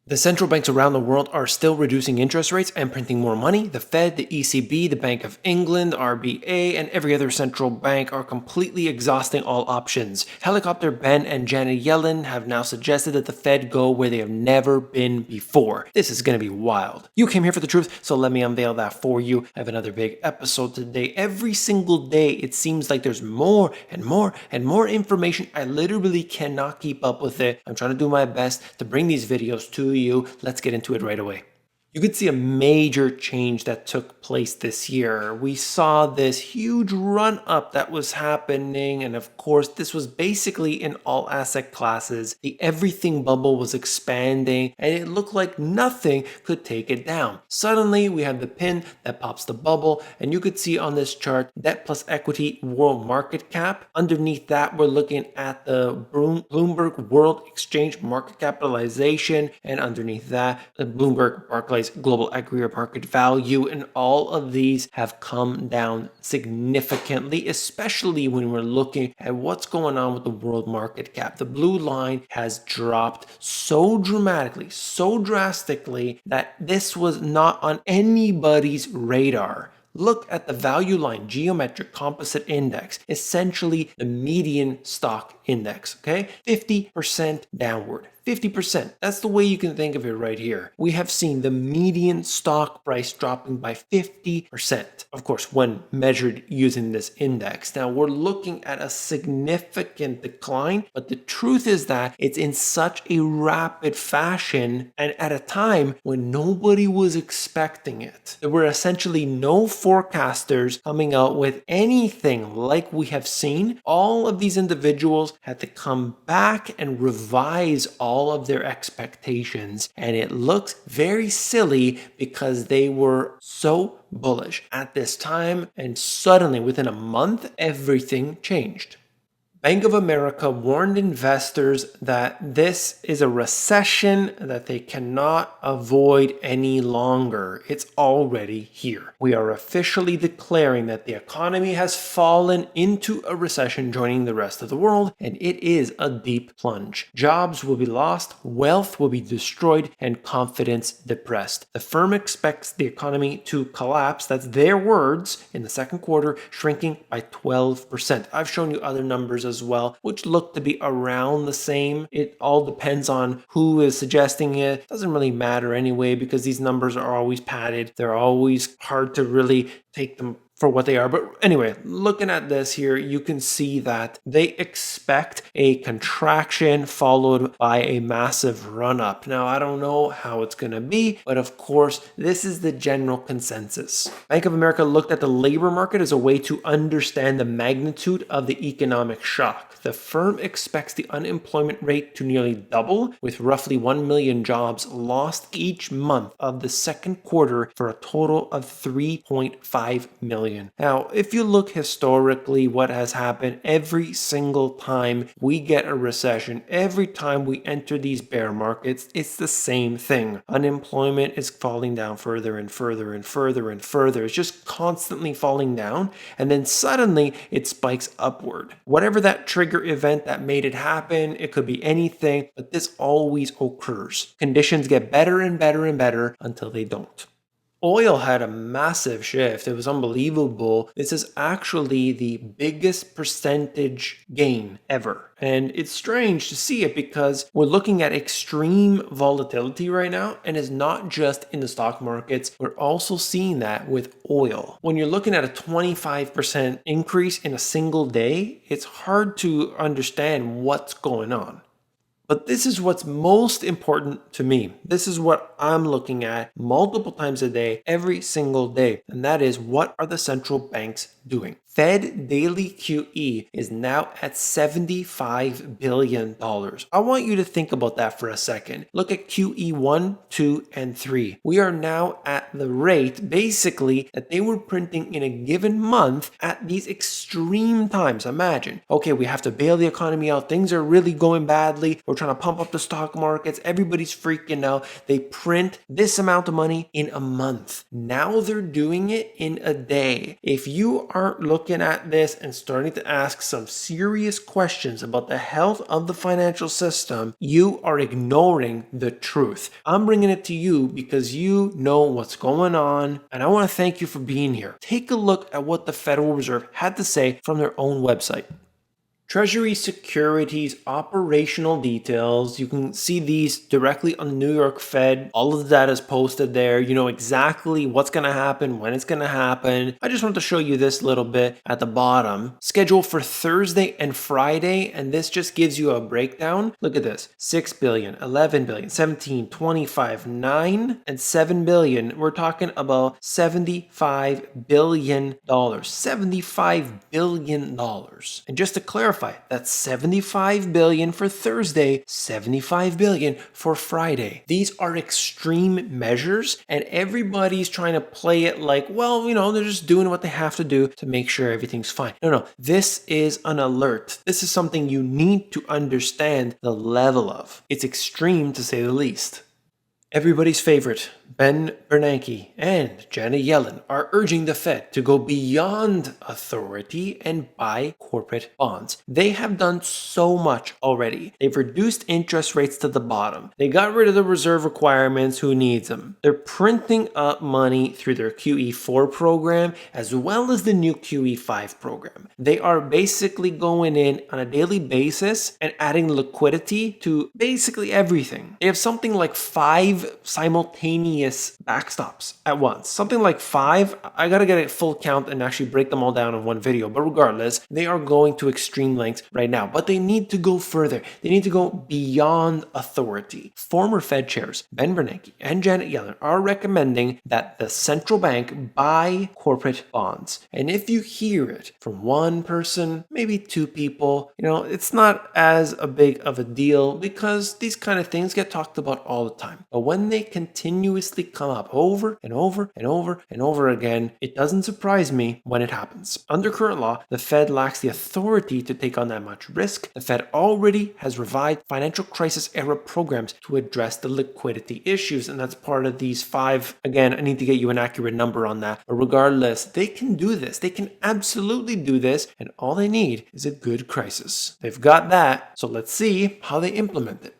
The central banks around the world are still reducing interest rates and printing more money. The Fed, the ECB, the Bank of England, RBA, and every other central bank are completely exhausting all options. Helicopter Ben and Janet Yellen have now suggested that the Fed go where they have never been before. This is going to be wild. You came here for the truth, so let me unveil that for you. I have another big episode today. Every single day, it seems like there's more and more and more information. I literally cannot keep up with it. I'm trying to do my best to bring these videos to you. Let's get into it right away. You could see a major change that took place this year. We saw this huge run up that was happening, and of course this was basically in all asset classes. The everything bubble was expanding and it looked like nothing could take it down. Suddenly we have the pin that pops the bubble, and you could see on this chart debt plus equity world market cap. Underneath that we're looking at the Bloomberg World Exchange market capitalization, and underneath that the Bloomberg Barclays global aggregate market value, and all of these have come down significantly, especially when we're looking at what's going on with the world market cap. The blue line has dropped so dramatically, so drastically, that this was not on anybody's radar. Look at the value line, geometric composite index, essentially the median stock index, okay? 50% downward. 50%. That's the way you can think of it right here. We have seen the median stock price dropping by 50%. Of course, when measured using this index. Now, we're looking at a significant decline, but the truth is that it's in such a rapid fashion and at a time when nobody was expecting it. There were essentially no forecasters coming out with anything like we have seen. All of these individuals had to come back and revise all of their expectations, and it looks very silly because they were so bullish at this time, and suddenly within a month everything changed. Bank of America warned investors that this is a recession that they cannot avoid any longer. It's already here. We are officially declaring that the economy has fallen into a recession, joining the rest of the world, and it is a deep plunge. Jobs will be lost, wealth will be destroyed, and confidence depressed. The firm expects the economy to collapse, that's their words, in the second quarter, shrinking by 12%. I've shown you other numbers as well, which look to be around the same. It all depends on who is suggesting it. Doesn't really matter anyway, because these numbers are always padded. They're always hard to really take them for what they are. But anyway, looking at this here, you can see that they expect a contraction followed by a massive run up. Now, I don't know how it's going to be, but of course, this is the general consensus. Bank of America looked at the labor market as a way to understand the magnitude of the economic shock. The firm expects the unemployment rate to nearly double, with roughly 1 million jobs lost each month of the second quarter for a total of 3.5 million. Now, if you look historically, what has happened every single time we get a recession, every time we enter these bear markets, it's the same thing. Unemployment is falling down further and further and further and further. It's just constantly falling down, and then suddenly it spikes upward. Whatever that trigger event that made it happen, it could be anything, but this always occurs. Conditions get better and better and better until they don't. Oil had a massive shift. It was unbelievable. This is actually the biggest percentage gain ever. And it's strange to see it because we're looking at extreme volatility right now, and it's not just in the stock markets. We're also seeing that with oil. When you're looking at a 25% increase in a single day, it's hard to understand what's going on. But this is what's most important to me. This is what I'm looking at multiple times a day, every single day. And that is, what are the central banks doing? Fed daily QE is now at $75 billion. I want you to think about that for a second. Look at QE 1, 2, and 3. We are now at the rate, basically, that they were printing in a given month at these extreme times. Imagine, okay, we have to bail the economy out. Things are really going badly. We're trying to pump up the stock markets. Everybody's freaking out. They print this amount of money in a month. Now they're doing it in a day. If you aren't looking looking at this and starting to ask some serious questions about the health of the financial system, you are ignoring the truth. I'm bringing it to you because you know what's going on, and I want to thank you for being here. Take a look at what the Federal Reserve had to say from their own website. Treasury Securities operational details. You can see these directly on the New York Fed. All of the data is posted there. You know exactly what's going to happen, when it's going to happen. I just want to show you this little bit at the bottom. Schedule for Thursday and Friday, and this just gives you a breakdown. Look at this. 6 billion, 11 billion, 17, 25, 9, and 7 billion. We're talking about $75 billion. $75 billion. And just to clarify, that's 75 billion for Thursday, 75 billion for Friday. These are extreme measures, and everybody's trying to play it like, well, they're just doing what they have to do to make sure everything's fine. No, this is an alert. This is something you need to understand the level of. It's extreme to say the least. Everybody's favorite, Ben Bernanke and Janet Yellen, are urging the Fed to go beyond authority and buy corporate bonds. They have done so much already. They've reduced interest rates to the bottom. They got rid of the reserve requirements. Who needs them? They're printing up money through their QE4 program as well as the new QE5 program. They are basically going in on a daily basis and adding liquidity to basically everything. They have something like 5 simultaneous backstops at once. Something like 5. I gotta get a full count and actually break them all down in one video. But regardless, they are going to extreme lengths right now. But they need to go further. They need to go beyond authority. Former Fed chairs Ben Bernanke and Janet Yellen are recommending that the central bank buy corporate bonds. And if you hear it from one person, maybe 2 people, it's not as a big of a deal because these kind of things get talked about all the time. But when they continuously come up over and over and over and over again, it doesn't surprise me when it happens. Under current law, the Fed lacks the authority to take on that much risk. The Fed already has revised financial crisis era programs to address the liquidity issues, and that's part of these 5. Again, I need to get you an accurate number on that. But regardless, they can do this. They can absolutely do this, and all they need is a good crisis. They've got that, so let's see how they implement it.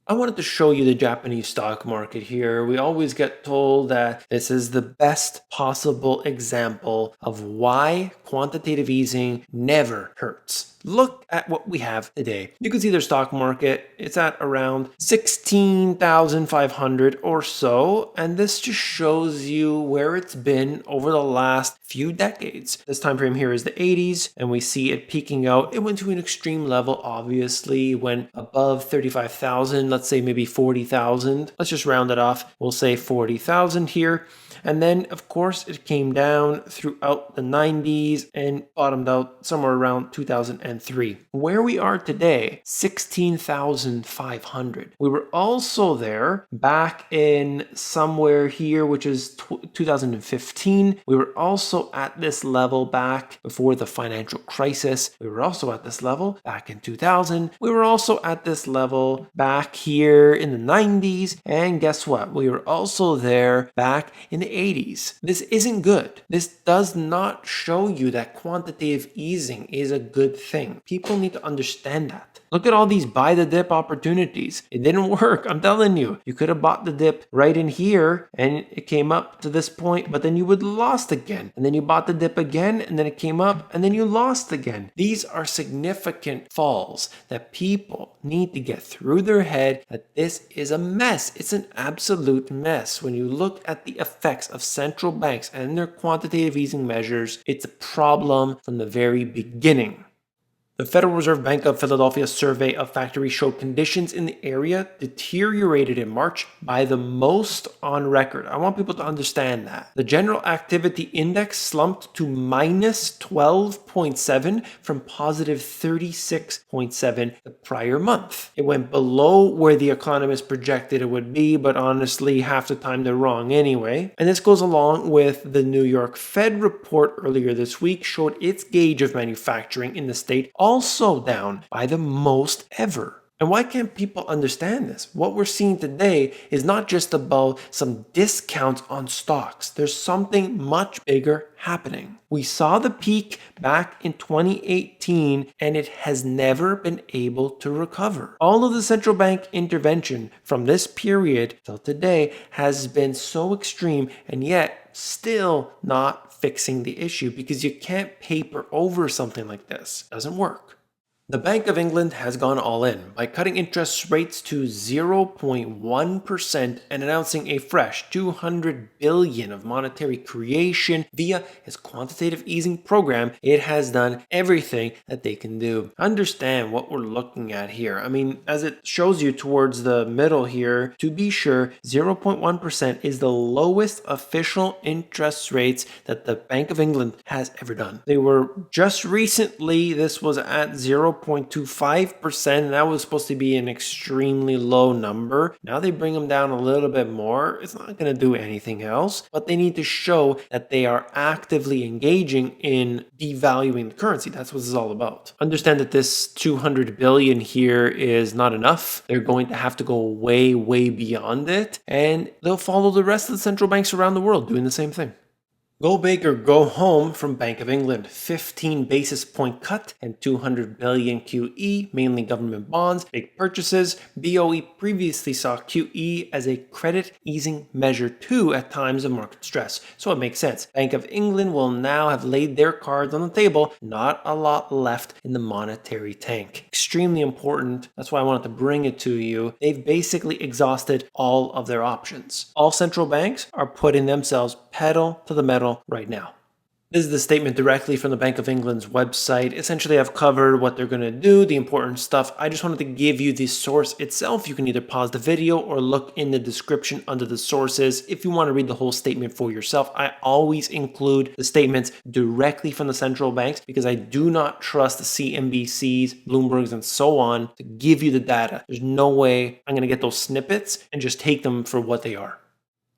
I wanted to show you the Japanese stock market here. We always get told that this is the best possible example of why quantitative easing never hurts. Look at what we have today. You can see their stock market. It's at around 16,500 or so. And this just shows you where it's been over the last few decades. This time frame here is the 80s, and we see it peaking out. It went to an extreme level, obviously, when above 35,000, let's say maybe 40,000. Let's just round it off. We'll say 40,000 here. And then, of course, it came down throughout the 90s and bottomed out somewhere around 2003. Where we are today, 16,500. We were also there back in somewhere here, which is 2015. We were also at this level back before the financial crisis. We were also at this level back in 2000. We were also at this level back here in the 90s. And guess what? We were also there back in the 80s. This isn't good. This does not show you that quantitative easing is a good thing. People need to understand that. Look at all these buy the dip opportunities. It didn't work. I'm telling you. You could have bought the dip right in here and it came up to this point, but then you would lost again. And then you bought the dip again and then it came up and then you lost again. These are significant falls that people need to get through their head that this is a mess. It's an absolute mess. When you look at the effects of central banks and their quantitative easing measures, it's a problem from the very beginning. The Federal Reserve Bank of Philadelphia survey of factories showed conditions in the area deteriorated in March by the most on record. I want people to understand that. The General Activity Index slumped to minus 12.7 from positive 36.7 the prior month. It went below where the economists projected it would be, but honestly, half the time they're wrong anyway. And this goes along with the New York Fed report earlier this week showed its gauge of manufacturing in the state also down by the most ever. And why can't people understand this? What we're seeing today is not just about some discounts on stocks. There's something much bigger happening. We saw the peak back in 2018 and it has never been able to recover. All of the central bank intervention from this period till today has been so extreme and yet still not fixing the issue because you can't paper over something like this. It doesn't work. The Bank of England has gone all in by cutting interest rates to 0.1% and announcing a fresh 200 billion of monetary creation via its quantitative easing program. It has done everything that they can do. Understand what we're looking at here. I mean, as it shows you towards the middle here, to be sure, 0.1% is the lowest official interest rates that the Bank of England has ever done. They were just recently, this was at 0.25%, and that was supposed to be an extremely low number. Now they bring them down a little bit more. It's not going to do anything else, but they need to show that they are actively engaging in devaluing the currency. That's what this is all about. Understand that this 200 billion here is not enough. They're going to have to go way, way beyond it, and they'll follow the rest of the central banks around the world doing the same thing. Go big or go home from Bank of England. 15 basis point cut and 200 billion QE, mainly government bonds, big purchases. BOE previously saw QE as a credit easing measure too at times of market stress. So it makes sense. Bank of England will now have laid their cards on the table. Not a lot left in the monetary tank. Extremely important. That's why I wanted to bring it to you. They've basically exhausted all of their options. All central banks are putting themselves pedal to the metal right now. This is the statement directly from the Bank of England's website. Essentially, I've covered what they're going to do, the important stuff. I just wanted to give you the source itself. You can either pause the video or look in the description under the sources if you want to read the whole statement for yourself. I always include the statements directly from the central banks because I do not trust the CNBCs, Bloombergs, and so on to give you the data. There's no way I'm going to get those snippets and just take them for what they are.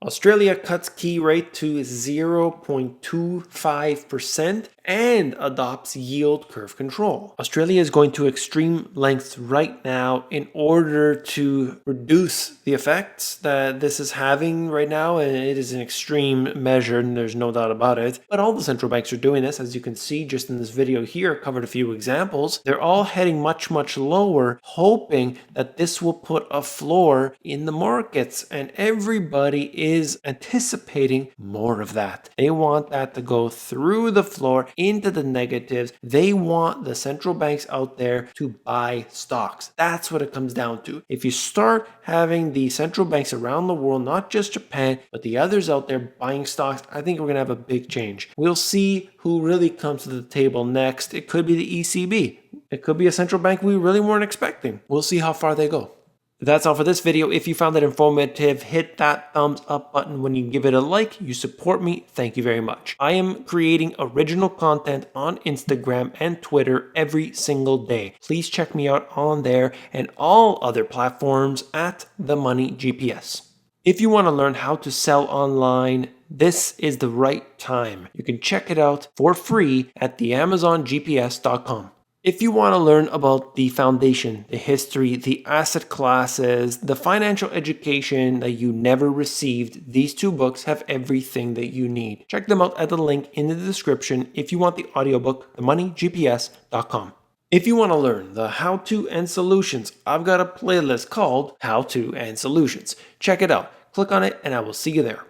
Australia cuts key rate to 0.25% and adopts yield curve control. Australia is going to extreme lengths right now in order to reduce the effects that this is having right now, and it is an extreme measure and there's no doubt about it. But all the central banks are doing this, as you can see just in this video here. I covered a few examples. They're all heading much lower, hoping that this will put a floor in the markets, and everybody is anticipating more of that. They want that to go through the floor into the negatives. They want the central banks out there to buy stocks. That's what it comes down to. If you start having the central banks around the world, not just Japan, but the others out there buying stocks, I think we're going to have a big change. We'll see who really comes to the table next. It could be the ECB. It could be a central bank we really weren't expecting. We'll see how far they go. That's all for this video. If you found it informative, hit that thumbs up button. When you give it a like, you support me. Thank you very much. I am creating original content on Instagram and Twitter every single day. Please check me out on there and all other platforms at The Money GPS. If you want to learn how to sell online, this is the right time. You can check it out for free at theamazongps.com. If you want to learn about the foundation, the history, the asset classes, the financial education that you never received, these two books have everything that you need. Check them out at the link in the description if you want the audiobook, themoneygps.com. If you want to learn the how-to and solutions, I've got a playlist called How-to and Solutions. Check it out. Click on it and I will see you there.